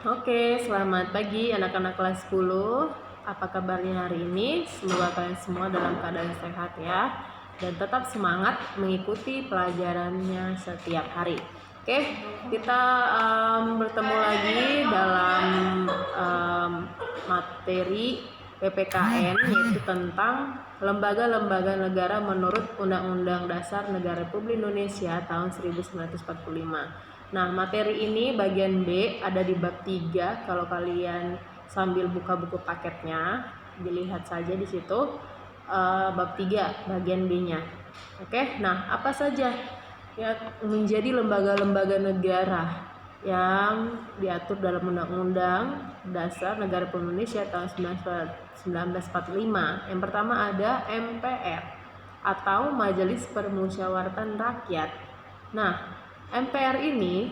Oke, selamat pagi anak-anak kelas 10. Apa kabarnya hari ini? Semoga kalian semua dalam keadaan sehat ya, dan tetap semangat mengikuti pelajarannya setiap hari. Oke, kita bertemu lagi dalam materi PPKN, yaitu tentang lembaga-lembaga negara menurut Undang-Undang Dasar Negara Republik Indonesia tahun 1945. Nah, materi ini bagian B ada di bab 3. Kalau kalian sambil buka buku paketnya, dilihat saja di situ bab 3 bagian B-nya. Oke, nah apa saja yang menjadi lembaga-lembaga negara yang diatur dalam Undang-Undang Dasar Negara Republik Indonesia tahun 1945. Yang pertama ada MPR atau Majelis Permusyawaratan Rakyat. Nah, MPR ini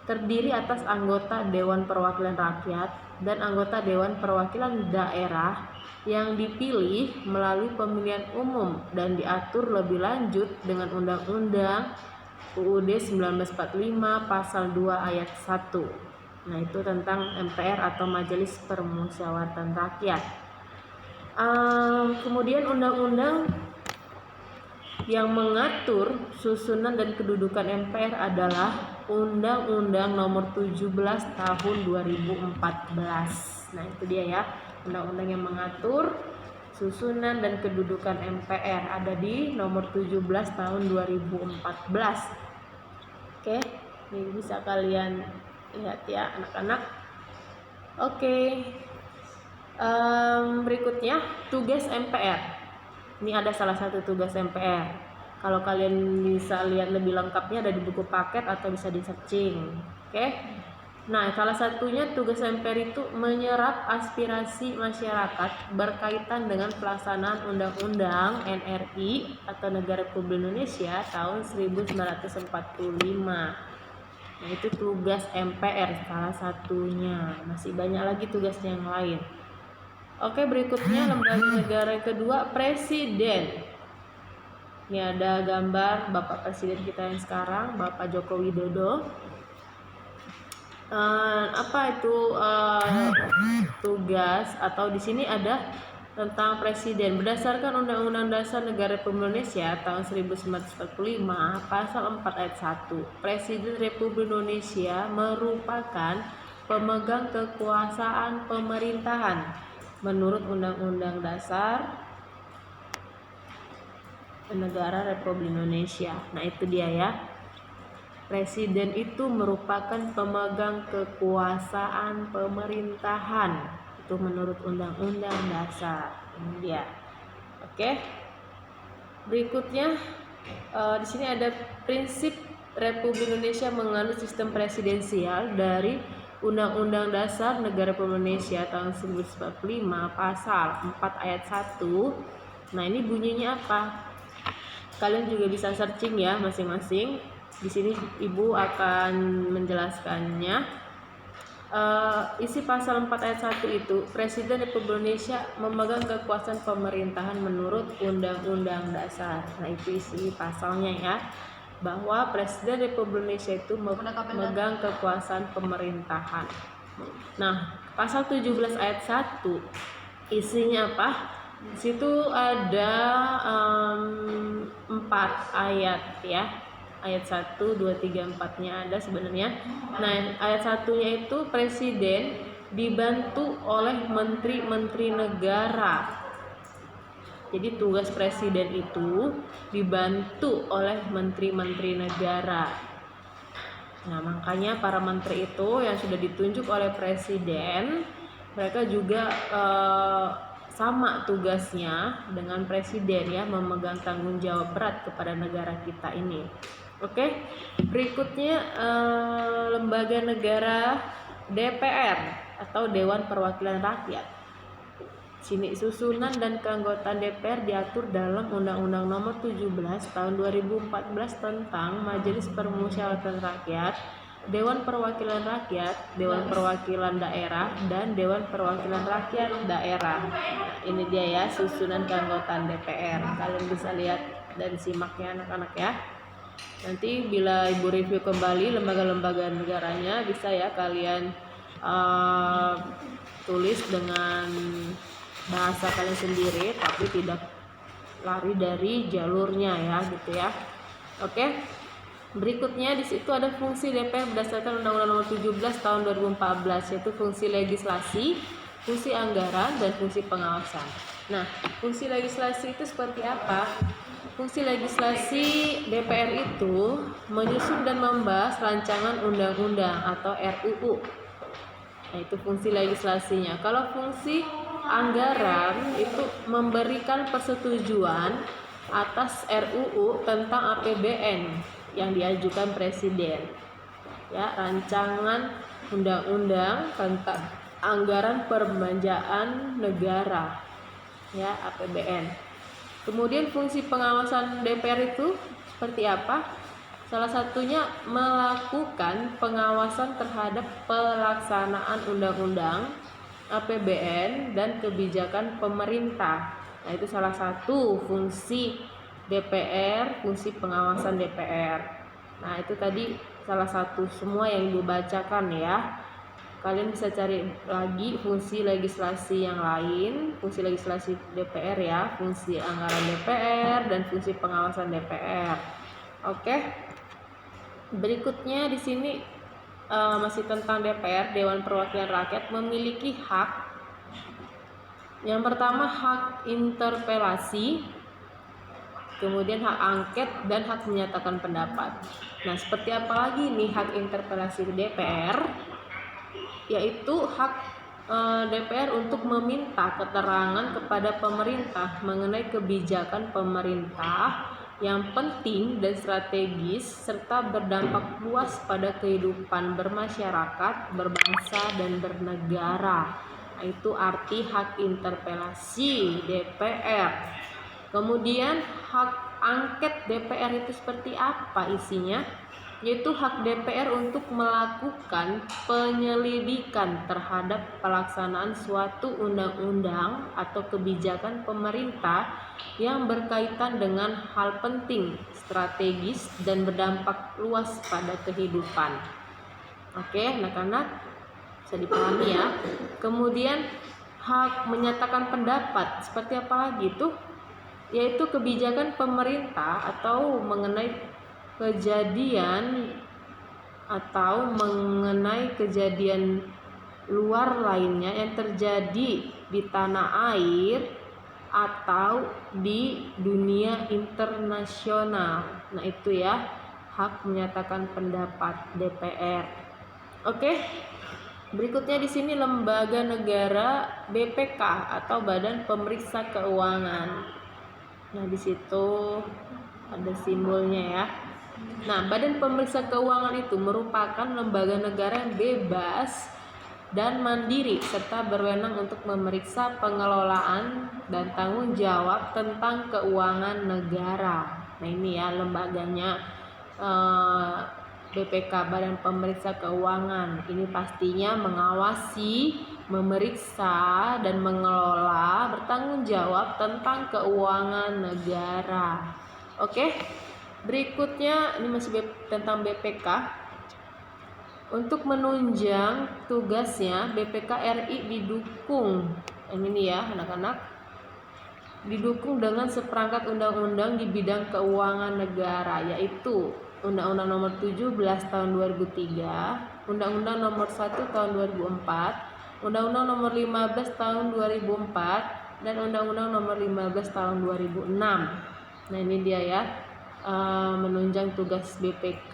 terdiri atas anggota Dewan Perwakilan Rakyat dan anggota Dewan Perwakilan Daerah yang dipilih melalui pemilihan umum dan diatur lebih lanjut dengan Undang-Undang UUD 1945 Pasal 2 Ayat 1. Nah, itu tentang MPR atau Majelis Permusyawaratan Rakyat. Kemudian Undang-Undang yang mengatur susunan dan kedudukan MPR adalah Undang-Undang Nomor 17 Tahun 2014. Nah, itu dia ya, undang-undang yang mengatur susunan dan kedudukan MPR ada di Nomor 17 Tahun 2014. Oke, ini bisa kalian lihat ya anak-anak. Oke, berikutnya tugas MPR. Ini ada salah satu tugas MPR. Kalau kalian bisa lihat lebih lengkapnya ada di buku paket atau bisa di searching. Oke. Nah, salah satunya tugas MPR itu menyerap aspirasi masyarakat berkaitan dengan pelaksanaan Undang-Undang NRI atau Negara Republik Indonesia tahun 1945. Nah, itu tugas MPR salah satunya. Masih banyak lagi tugasnya yang lain. Oke, berikutnya lembaga negara yang kedua, Presiden. Ini ada gambar Bapak Presiden kita yang sekarang, Bapak Joko Widodo. Apa itu tugas atau di sini ada tentang Presiden. Berdasarkan Undang-Undang Dasar Negara Republik Indonesia tahun 1945 Pasal 4 Ayat 1, Presiden Republik Indonesia merupakan pemegang kekuasaan pemerintahan menurut Undang-Undang Dasar Negara Republik Indonesia. Nah, itu dia ya. Presiden itu merupakan pemegang kekuasaan pemerintahan. Itu menurut Undang-Undang Dasar. Ini dia. Oke. Berikutnya di sini ada prinsip Republik Indonesia menganut sistem presidensial dari Undang-Undang Dasar Negara Republik Indonesia tahun 1945 Pasal 4 Ayat 1. Nah, ini bunyinya apa? Kalian juga bisa searching ya masing-masing. Di sini Ibu akan menjelaskannya. Isi pasal 4 ayat 1 itu, Presiden Republik Indonesia memegang kekuasaan pemerintahan menurut Undang-Undang Dasar. Nah, itu isi pasalnya ya, bahwa Presiden Republik Indonesia itu memegang kekuasaan pemerintahan. Nah, pasal 17 ayat 1 isinya apa? Di situ ada 4 ayat ya. Ayat 1, 2, 3, 4-nya ada sebenarnya. Nah, ayat 1-nya itu Presiden dibantu oleh menteri-menteri negara. Jadi tugas Presiden itu dibantu oleh menteri-menteri negara. Nah, makanya para menteri itu yang sudah ditunjuk oleh Presiden, mereka juga sama tugasnya dengan Presiden ya, memegang tanggung jawab berat kepada negara kita ini. Oke, berikutnya lembaga negara DPR atau Dewan Perwakilan Rakyat. Sini susunan dan keanggotaan DPR diatur dalam Undang-Undang Nomor 17 Tahun 2014 tentang Majelis Permusyawaratan Rakyat, Dewan Perwakilan Rakyat, Dewan Perwakilan Daerah, dan Dewan Perwakilan Rakyat Daerah. Nah, ini dia ya susunan keanggotaan DPR. Kalian bisa lihat dan simaknya anak-anak ya. Nanti bila Ibu review kembali lembaga-lembaga negaranya, bisa ya kalian tulis dengan bahasa kalian sendiri, tapi tidak lari dari jalurnya ya, gitu ya. Oke. Berikutnya di situ ada fungsi DPR berdasarkan Undang-Undang Nomor 17 Tahun 2014, yaitu fungsi legislasi, fungsi anggaran, dan fungsi pengawasan. Nah, fungsi legislasi itu seperti apa? Fungsi legislasi DPR itu menyusun dan membahas rancangan undang-undang atau RUU. Nah, itu fungsi legislasinya. Kalau fungsi anggaran itu memberikan persetujuan atas RUU tentang APBN yang diajukan presiden. Ya, rancangan undang-undang tentang anggaran perbelanjaan negara, ya, APBN. Kemudian fungsi pengawasan DPR itu seperti apa? Salah satunya melakukan pengawasan terhadap pelaksanaan undang-undang, APBN, dan kebijakan pemerintah. Nah, itu salah satu fungsi DPR, fungsi pengawasan DPR. Nah, itu tadi salah satu semua yang Ibu bacakan ya. Kalian bisa cari lagi fungsi legislasi yang lain, fungsi legislasi DPR ya, fungsi anggaran DPR, dan fungsi pengawasan DPR. Oke. Berikutnya di sini masih tentang DPR, Dewan Perwakilan Rakyat memiliki hak. Yang pertama hak interpelasi, kemudian hak angket, dan hak menyatakan pendapat. Nah, seperti apa lagi nih hak interpelasi DPR? Yaitu hak DPR untuk meminta keterangan kepada pemerintah mengenai kebijakan pemerintah yang penting dan strategis serta berdampak luas pada kehidupan bermasyarakat, berbangsa, dan bernegara. Nah, itu arti hak interpelasi DPR. Kemudian hak angket DPR itu seperti apa isinya? Yaitu hak DPR untuk melakukan penyelidikan terhadap pelaksanaan suatu undang-undang atau kebijakan pemerintah yang berkaitan dengan hal penting, strategis, dan berdampak luas pada kehidupan. Oke, anak-anak bisa dipahami ya. Kemudian hak menyatakan pendapat seperti apa lagi tuh? Yaitu kebijakan pemerintah atau mengenai kejadian luar lainnya yang terjadi di tanah air atau di dunia internasional. Nah, itu ya hak menyatakan pendapat DPR. Oke. Berikutnya di sini lembaga negara BPK atau Badan Pemeriksa Keuangan. Nah, di situ ada simbolnya ya. Nah, Badan Pemeriksa Keuangan itu merupakan lembaga negara yang bebas dan mandiri serta berwenang untuk memeriksa pengelolaan dan tanggung jawab tentang keuangan negara. Nah, ini ya lembaganya BPK, Badan Pemeriksa Keuangan. Ini pastinya mengawasi, memeriksa, dan mengelola, bertanggung jawab tentang keuangan negara. Oke. Berikutnya ini masih tentang BPK. Untuk menunjang tugasnya, BPK RI didukung, ini ya anak-anak, didukung dengan seperangkat undang-undang di bidang keuangan negara, yaitu Undang-Undang Nomor 17 Tahun 2003, Undang-Undang Nomor 1 Tahun 2004, Undang-Undang Nomor 15 Tahun 2004, dan Undang-Undang Nomor 15 Tahun 2006. Nah, ini dia ya. Menunjang tugas BPK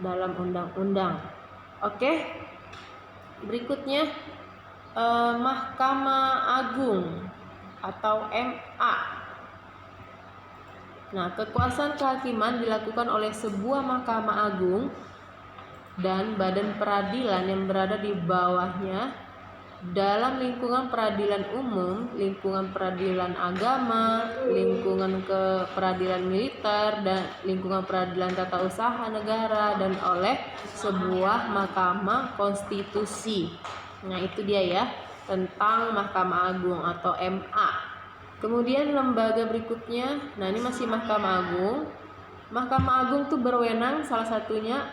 dalam undang-undang. Oke. Berikutnya Mahkamah Agung atau MA. Nah, kekuasaan kehakiman dilakukan oleh sebuah Mahkamah Agung dan badan peradilan yang berada di bawahnya dalam lingkungan peradilan umum, lingkungan peradilan agama, lingkungan peradilan militer, dan lingkungan peradilan tata usaha negara, dan oleh sebuah mahkamah konstitusi. Nah, itu dia ya tentang Mahkamah Agung atau MA. Kemudian lembaga berikutnya, nah ini masih Mahkamah Agung. Mahkamah Agung tuh berwenang salah satunya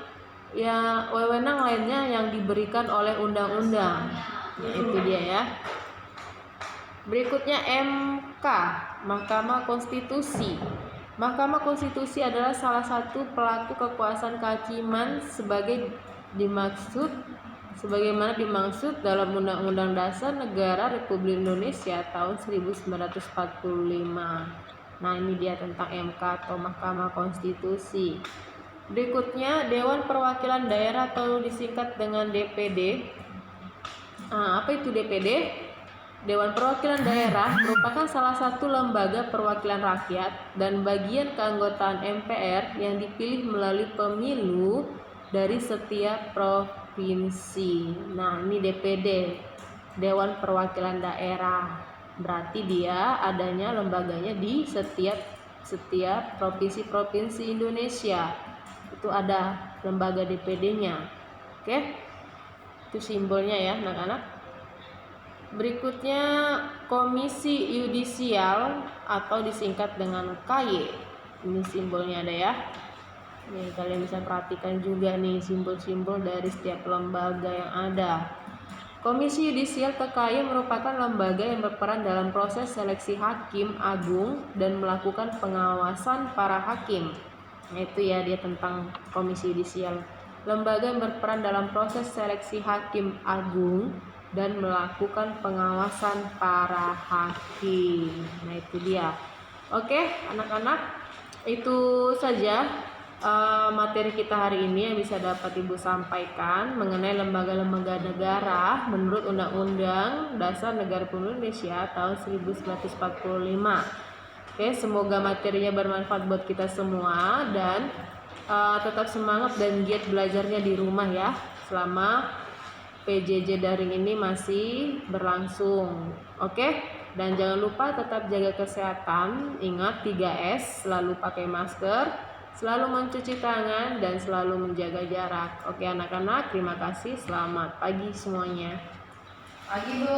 ya wewenang lainnya yang diberikan oleh undang-undang. Nah, itu dia ya. Berikutnya MK, Mahkamah Konstitusi. Mahkamah Konstitusi adalah salah satu pelaku kekuasaan kehakiman sebagaimana dimaksud dalam Undang-Undang Dasar Negara Republik Indonesia tahun 1945. Nah, ini dia tentang MK atau Mahkamah Konstitusi. Berikutnya Dewan Perwakilan Daerah atau disingkat dengan DPD. Apa itu DPD? Dewan Perwakilan Daerah merupakan salah satu lembaga perwakilan rakyat dan bagian keanggotaan MPR yang dipilih melalui pemilu dari setiap provinsi. Nah, ini DPD, Dewan Perwakilan Daerah. Berarti dia adanya lembaganya di setiap provinsi-provinsi Indonesia. Itu ada lembaga DPD-nya. Oke? Itu simbolnya ya, anak-anak. Berikutnya Komisi Yudisial atau disingkat dengan KY. Ini simbolnya ada ya. Nih, kalian bisa perhatikan juga nih simbol-simbol dari setiap lembaga yang ada. Komisi Yudisial atau KY merupakan lembaga yang berperan dalam proses seleksi hakim agung dan melakukan pengawasan para hakim. Nah, itu ya dia tentang Komisi Yudisial. Lembaga yang berperan dalam proses seleksi hakim agung dan melakukan pengawasan para hakim. Nah, itu dia. Oke, anak-anak, itu saja materi kita hari ini yang bisa dapat Ibu sampaikan mengenai lembaga-lembaga negara menurut Undang-Undang Dasar Negara Republik Indonesia tahun 1945. Oke, semoga materinya bermanfaat buat kita semua dan tetap semangat dan giat belajarnya di rumah ya selama PJJ daring ini masih berlangsung. Oke? Dan jangan lupa tetap jaga kesehatan. Ingat 3S, selalu pakai masker, selalu mencuci tangan dan selalu menjaga jarak. Oke anak-anak, terima kasih. Selamat pagi semuanya. Pagi Bu.